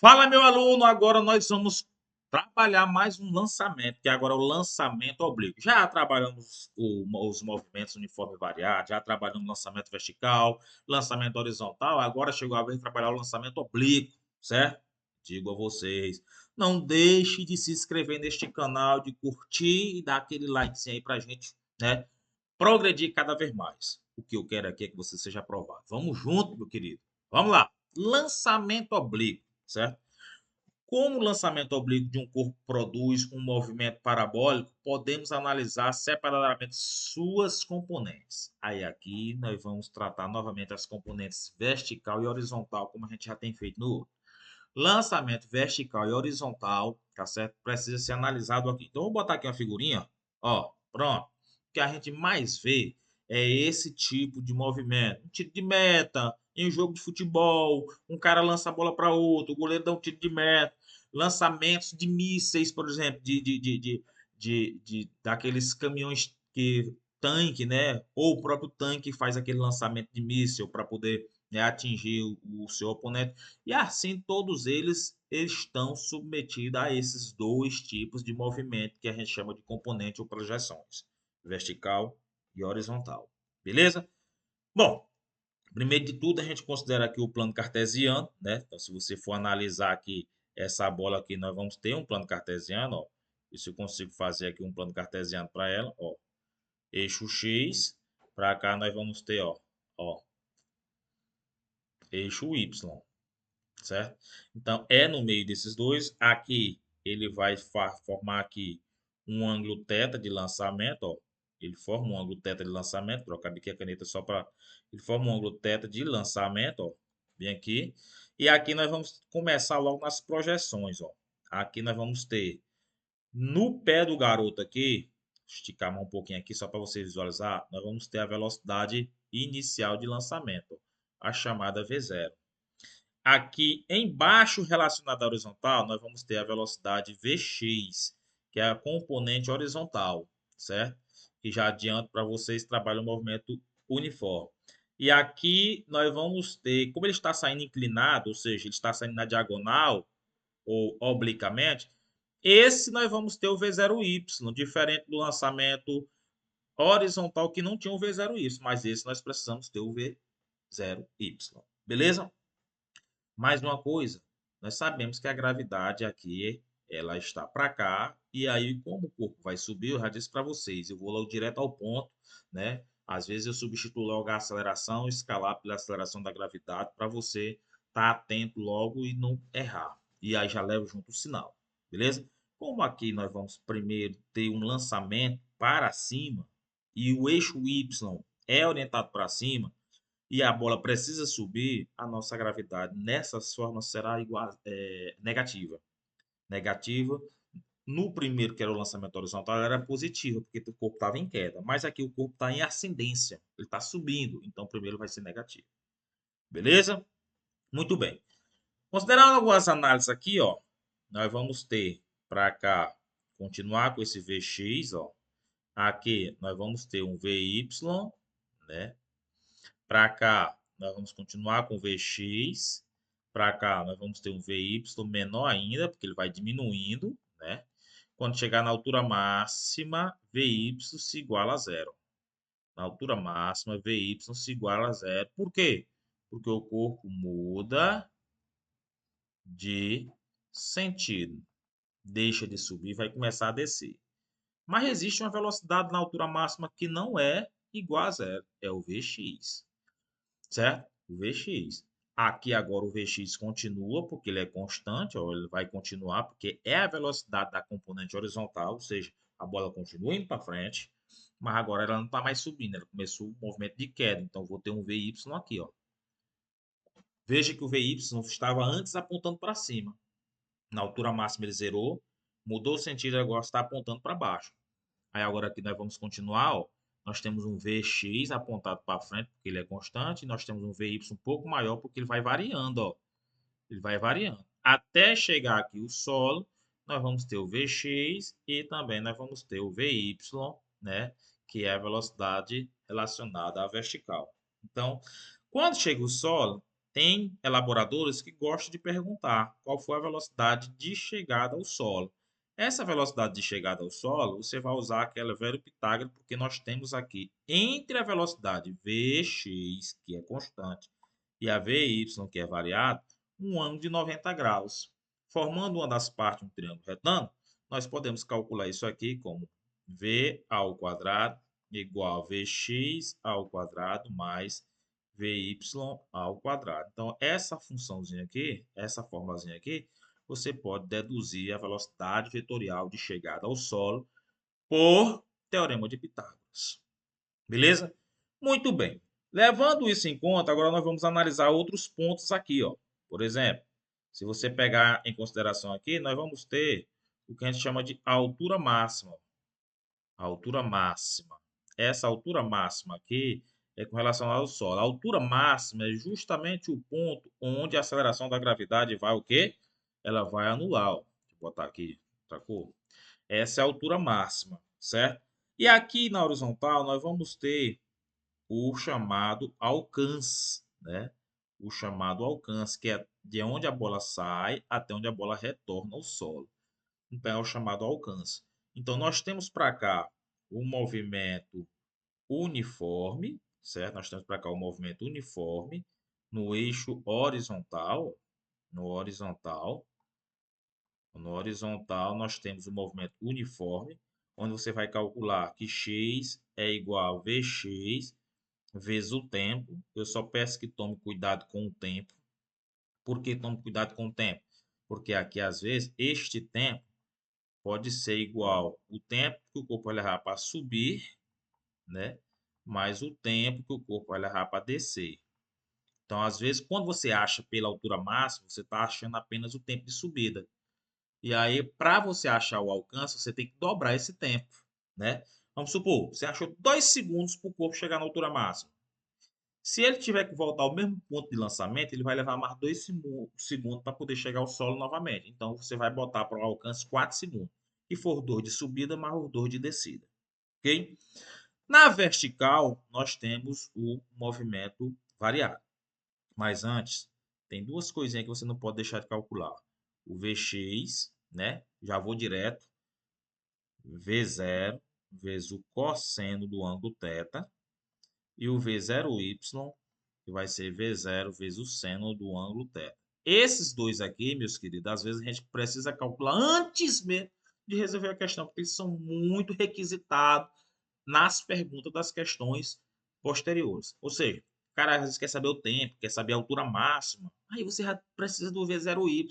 Fala, meu aluno, agora nós vamos trabalhar mais um lançamento, que agora é o lançamento oblíquo. Já trabalhamos os movimentos uniforme variado, já trabalhamos lançamento vertical, lançamento horizontal, agora chegou a vez de trabalhar o lançamento oblíquo, certo? Digo a vocês, não deixe de se inscrever neste canal, de curtir e dar aquele like aí pra gente, né? Progredir cada vez mais. O que eu quero aqui é que você seja aprovado. Vamos junto, meu querido. Vamos lá. Lançamento oblíquo, certo? Como o lançamento oblíquo de um corpo produz um movimento parabólico, podemos analisar separadamente suas componentes. Aí aqui nós vamos tratar novamente as componentes vertical e horizontal, como a gente já tem feito no outro. Lançamento vertical e horizontal, tá certo? Precisa ser analisado aqui. Então, vou botar aqui uma figurinha, ó, pronto. O que a gente mais vê é esse tipo de movimento. Um tiro de meta, em um jogo de futebol, um cara lança a bola para outro, o goleiro dá um tiro de meta. Lançamentos de mísseis, por exemplo, daqueles caminhões que tanque, né? Ou o próprio tanque faz aquele lançamento de míssil para poder, né, atingir o seu oponente. E assim todos eles estão submetidos a esses dois tipos de movimento que a gente chama de componente ou projeções, vertical e horizontal. Beleza? Bom, primeiro de tudo a gente considera aqui o plano cartesiano, né? Então se você for analisar aqui essa bola aqui, nós vamos ter um plano cartesiano, ó. E se eu consigo fazer aqui um plano cartesiano para ela, ó, eixo X, para cá nós vamos ter, ó, eixo Y, certo? Então, é no meio desses dois. Aqui, ele vai formar aqui um ângulo θ de lançamento, ó. Ele forma um ângulo θ de lançamento. Trocar aqui a caneta só para... Ele forma um ângulo θ de lançamento, ó. Bem aqui. E aqui nós vamos começar logo nas projeções, ó. Aqui nós vamos ter, no pé do garoto aqui, esticar a mão um pouquinho aqui só para você visualizar, nós vamos ter a velocidade inicial de lançamento, ó, a chamada V0. Aqui embaixo, relacionada à horizontal, nós vamos ter a velocidade Vx, que é a componente horizontal, certo? Que já adianto para vocês, trabalham o movimento uniforme. E aqui nós vamos ter, como ele está saindo inclinado, ou seja, ele está saindo na diagonal ou obliquamente, esse nós vamos ter o V0Y, diferente do lançamento horizontal que não tinha o V0Y, mas esse nós precisamos ter o V0Y. Beleza? Mais uma coisa, nós sabemos que a gravidade aqui, ela está para cá, e aí como o corpo vai subir, eu já disse para vocês, eu vou logo direto ao ponto, né? Às vezes eu substituo logo a aceleração escalar pela aceleração da gravidade para você estar atento logo e não errar. E aí já levo junto o sinal, beleza? Como aqui nós vamos primeiro ter um lançamento para cima e o eixo Y é orientado para cima, e a bola precisa subir, a nossa gravidade nessas formas será igual, negativa. Negativa. No primeiro, que era o lançamento horizontal, ela era positiva, porque o corpo estava em queda. Mas aqui o corpo está em ascendência, ele está subindo, então o primeiro vai ser negativo. Beleza? Muito bem. Considerando algumas análises aqui, ó, nós vamos ter para cá, continuar com esse Vx, ó. Aqui nós vamos ter um Vy, né? Para cá, nós vamos continuar com Vx. Para cá, nós vamos ter um Vy menor ainda, porque ele vai diminuindo, né? Quando chegar na altura máxima, Vy se iguala a zero. Na altura máxima, Vy se iguala a zero. Por quê? Porque o corpo muda de sentido. Deixa de subir e vai começar a descer. Mas existe uma velocidade na altura máxima que não é igual a zero. É o Vx. Certo? O Vx. Aqui agora o Vx continua, porque ele é constante, ó, ele vai continuar, porque é a velocidade da componente horizontal, ou seja, a bola continua indo para frente, mas agora ela não está mais subindo, ela começou o movimento de queda, então vou ter um Vy aqui, ó. Veja que o Vy estava antes apontando para cima, na altura máxima ele zerou, mudou o sentido, agora está apontando para baixo. Aí agora aqui nós vamos continuar, ó. Nós temos um Vx apontado para frente, porque ele é constante, e nós temos um Vy um pouco maior, porque ele vai variando, ó. Ele vai variando. Até chegar aqui o solo, nós vamos ter o Vx e também nós vamos ter o Vy, né? Que é a velocidade relacionada à vertical. Então, quando chega o solo, tem elaboradores que gostam de perguntar qual foi a velocidade de chegada ao solo. Essa velocidade de chegada ao solo, você vai usar aquela velho Pitágoras, porque nós temos aqui entre a velocidade Vx, que é constante, e a Vy, que é variável, um ângulo de 90 graus. Formando uma das partes de um triângulo retângulo, nós podemos calcular isso aqui como V ao quadrado igual a Vx ao quadrado mais Vy ao quadrado. Então, essa funçãozinha aqui, essa formulazinha aqui, você pode deduzir a velocidade vetorial de chegada ao solo por teorema de Pitágoras. Beleza? Muito bem. Levando isso em conta, agora nós vamos analisar outros pontos aqui, ó. Por exemplo, se você pegar em consideração aqui, nós vamos ter o que a gente chama de altura máxima. A altura máxima. Essa altura máxima aqui é com relação ao Sol. A altura máxima é justamente o ponto onde a aceleração da gravidade vai o quê? Ela vai anular. Ó. Deixa eu botar aqui outra cor. Essa é a altura máxima, certo? E aqui na horizontal nós vamos ter o chamado alcance, né? O chamado alcance, que é de onde a bola sai até onde a bola retorna ao solo. Então, é o chamado alcance. Então, nós temos para cá o movimento uniforme, certo? Nós temos para cá o movimento uniforme no eixo horizontal. No horizontal, nós temos o movimento uniforme, onde você vai calcular que x é igual a Vx vezes o tempo. Eu só peço que tome cuidado com o tempo. Por que tome cuidado com o tempo? Porque aqui, às vezes, este tempo pode ser igual o tempo que o corpo vai levar para subir, né? Mais o tempo que o corpo vai levar para descer. Então, às vezes, quando você acha pela altura máxima, você está achando apenas o tempo de subida. E aí, para você achar o alcance, você tem que dobrar esse tempo, né? Vamos supor, você achou 2 segundos para o corpo chegar na altura máxima. Se ele tiver que voltar ao mesmo ponto de lançamento, ele vai levar mais 2 segundos para poder chegar ao solo novamente. Então, você vai botar para o alcance 4 segundos. E for 2 de subida, mais os 2 de descida. Ok? Na vertical, nós temos o movimento variado. Mas antes, tem duas coisinhas que você não pode deixar de calcular. O Vx, né? Já vou direto. V0 vezes o cosseno do ângulo θ. E o V0y, que vai ser V0 vezes o seno do ângulo θ. Esses dois aqui, meus queridos, às vezes a gente precisa calcular antes mesmo de resolver a questão, porque eles são muito requisitados nas perguntas das questões posteriores. Ou seja, o cara às vezes quer saber o tempo, quer saber a altura máxima, aí você já precisa do V0y.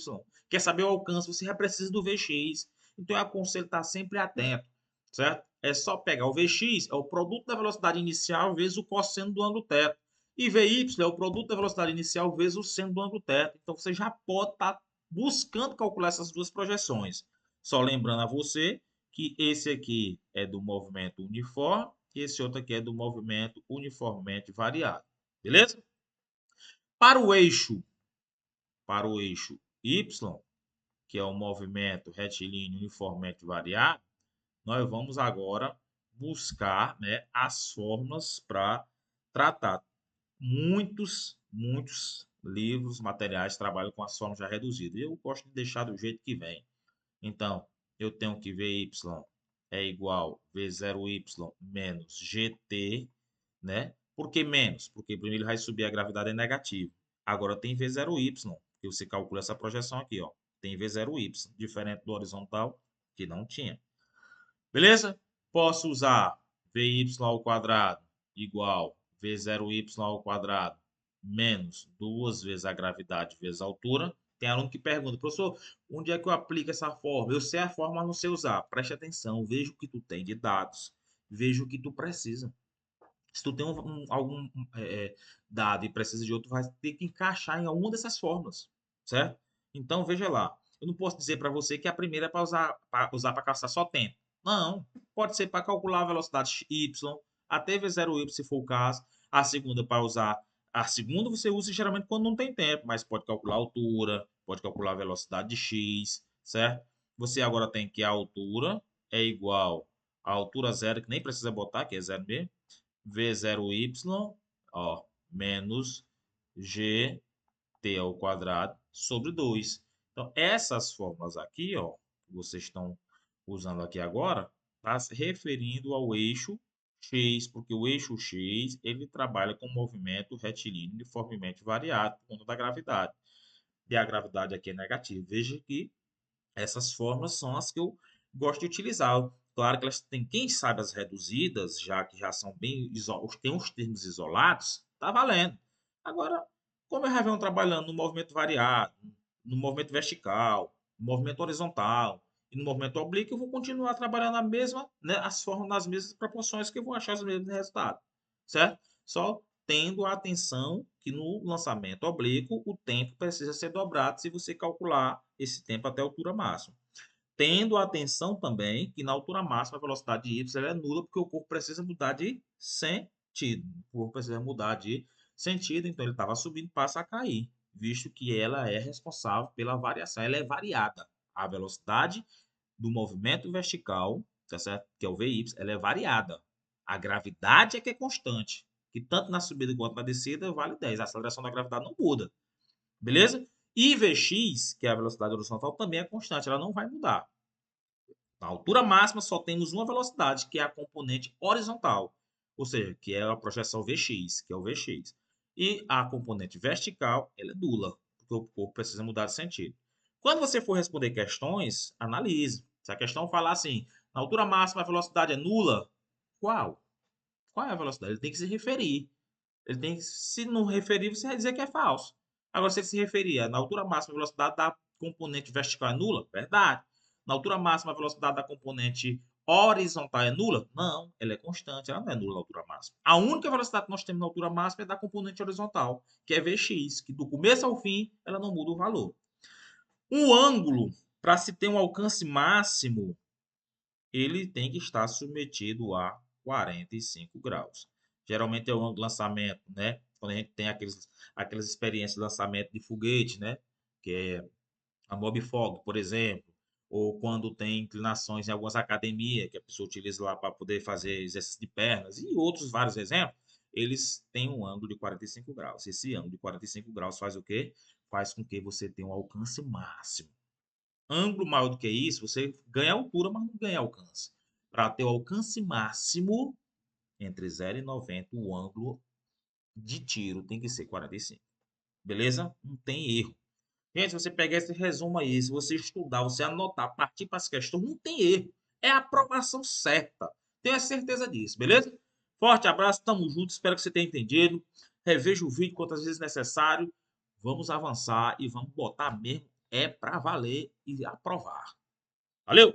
Quer saber o alcance, você já precisa do Vx. Então eu aconselho estar sempre atento, certo? É só pegar o Vx, é o produto da velocidade inicial vezes o cosseno do ângulo θ. E Vy é o produto da velocidade inicial vezes o seno do ângulo θ. Então você já pode estar buscando calcular essas duas projeções. Só lembrando a você que esse aqui é do movimento uniforme e esse outro aqui é do movimento uniformemente variado. Beleza? Para o eixo Y, que é o movimento retilíneo uniformemente variado, nós vamos agora buscar, né, as fórmulas para tratar. Muitos livros, materiais trabalham com as fórmulas já reduzidas. Eu gosto de deixar do jeito que vem. Então, eu tenho que Vy é igual a V0y menos GT, né? Por que menos? Porque primeiro ele vai subir, a gravidade é negativa. Agora tem V0y, que você calcula essa projeção aqui, ó. Tem V0y, diferente do horizontal, que não tinha. Beleza? Posso usar Vy ao quadrado igual V0y ao quadrado menos 2 vezes a gravidade vezes a altura. Tem aluno que pergunta, professor, onde é que eu aplico essa forma? Eu sei a forma, mas não sei usar. Preste atenção, veja o que tu tem de dados, veja o que tu precisa. Se tu tem algum dado e precisa de outro, vai ter que encaixar em alguma dessas fórmulas, certo? Então, veja lá. Eu não posso dizer para você que a primeira é para usar para caçar só tempo. Não, pode ser para calcular a velocidade y, até V0y, se for o caso. A segunda para usar. A segunda você usa geralmente quando não tem tempo, mas pode calcular a altura, pode calcular a velocidade de x, certo? Você agora tem que a altura é igual à altura zero, que nem precisa botar, que é zero mesmo, V0y, ó, menos G t ao quadrado sobre 2. Então, essas fórmulas aqui, ó, que vocês estão usando aqui agora, está se referindo ao eixo X, porque o eixo X ele trabalha com movimento retilíneo uniformemente variado por conta da gravidade. E a gravidade aqui é negativa. Veja que essas fórmulas são as que eu gosto de utilizar. Claro que elas têm, quem sabe as reduzidas, já que já são bem tem uns termos isolados, tá valendo. Agora, como eu já venho trabalhando no movimento variado, no movimento vertical, no movimento horizontal e no movimento oblíquo, eu vou continuar trabalhando a mesma, né, as fórmulas nas mesmas proporções que eu vou achar os mesmos resultados, certo? Só tendo a atenção que no lançamento oblíquo o tempo precisa ser dobrado se você calcular esse tempo até a altura máxima. Tendo a atenção também que na altura máxima a velocidade de y é nula, porque o corpo precisa mudar de sentido. O corpo precisa mudar de sentido, então ele estava subindo, passa a cair, visto que ela é responsável pela variação, ela é variada. A velocidade do movimento vertical, tá certo? Que é o VY, ela é variada. A gravidade é que é constante, que tanto na subida quanto na descida vale 10. A aceleração da gravidade não muda, beleza? E Vx, que é a velocidade horizontal, também é constante, ela não vai mudar. Na altura máxima só temos uma velocidade, que é a componente horizontal, ou seja, que é a projeção Vx, que é o Vx. E a componente vertical, ela é nula, porque o corpo precisa mudar de sentido. Quando você for responder questões, analise. Se a questão falar assim, na altura máxima a velocidade é nula, qual? Qual é a velocidade? Ele tem que se referir. Ele tem que, se não referir, você vai dizer que é falso. Agora, se ele se referir na altura máxima a velocidade da componente vertical é nula, verdade. Na altura máxima a velocidade da componente horizontal é nula? Não, ela é constante, ela não é nula na altura máxima. A única velocidade que nós temos na altura máxima é da componente horizontal, que é Vx, que do começo ao fim ela não muda o valor. Um ângulo, para se ter um alcance máximo, ele tem que estar submetido a 45 graus. Geralmente é o ângulo de lançamento, né? Quando a gente tem aquelas experiências de lançamento de foguete, né? Que é a Mobfog, por exemplo. Ou quando tem inclinações em algumas academias, que a pessoa utiliza lá para poder fazer exercício de pernas, e outros vários exemplos, eles têm um ângulo de 45 graus. Esse ângulo de 45 graus faz o quê? Faz com que você tenha um alcance máximo. Ângulo maior do que isso, você ganha altura, mas não ganha alcance. Para ter o alcance máximo, entre 0 e 90, o ângulo de tiro tem que ser 45. Beleza? Não tem erro. Gente, se você pegar esse resumo aí, se você estudar, você anotar, partir para as questões, não tem erro. É a aprovação certa. Tenha certeza disso, beleza? Forte abraço, tamo junto, espero que você tenha entendido. Reveja o vídeo quantas vezes necessário. Vamos avançar e vamos botar mesmo, é para valer e aprovar. Valeu!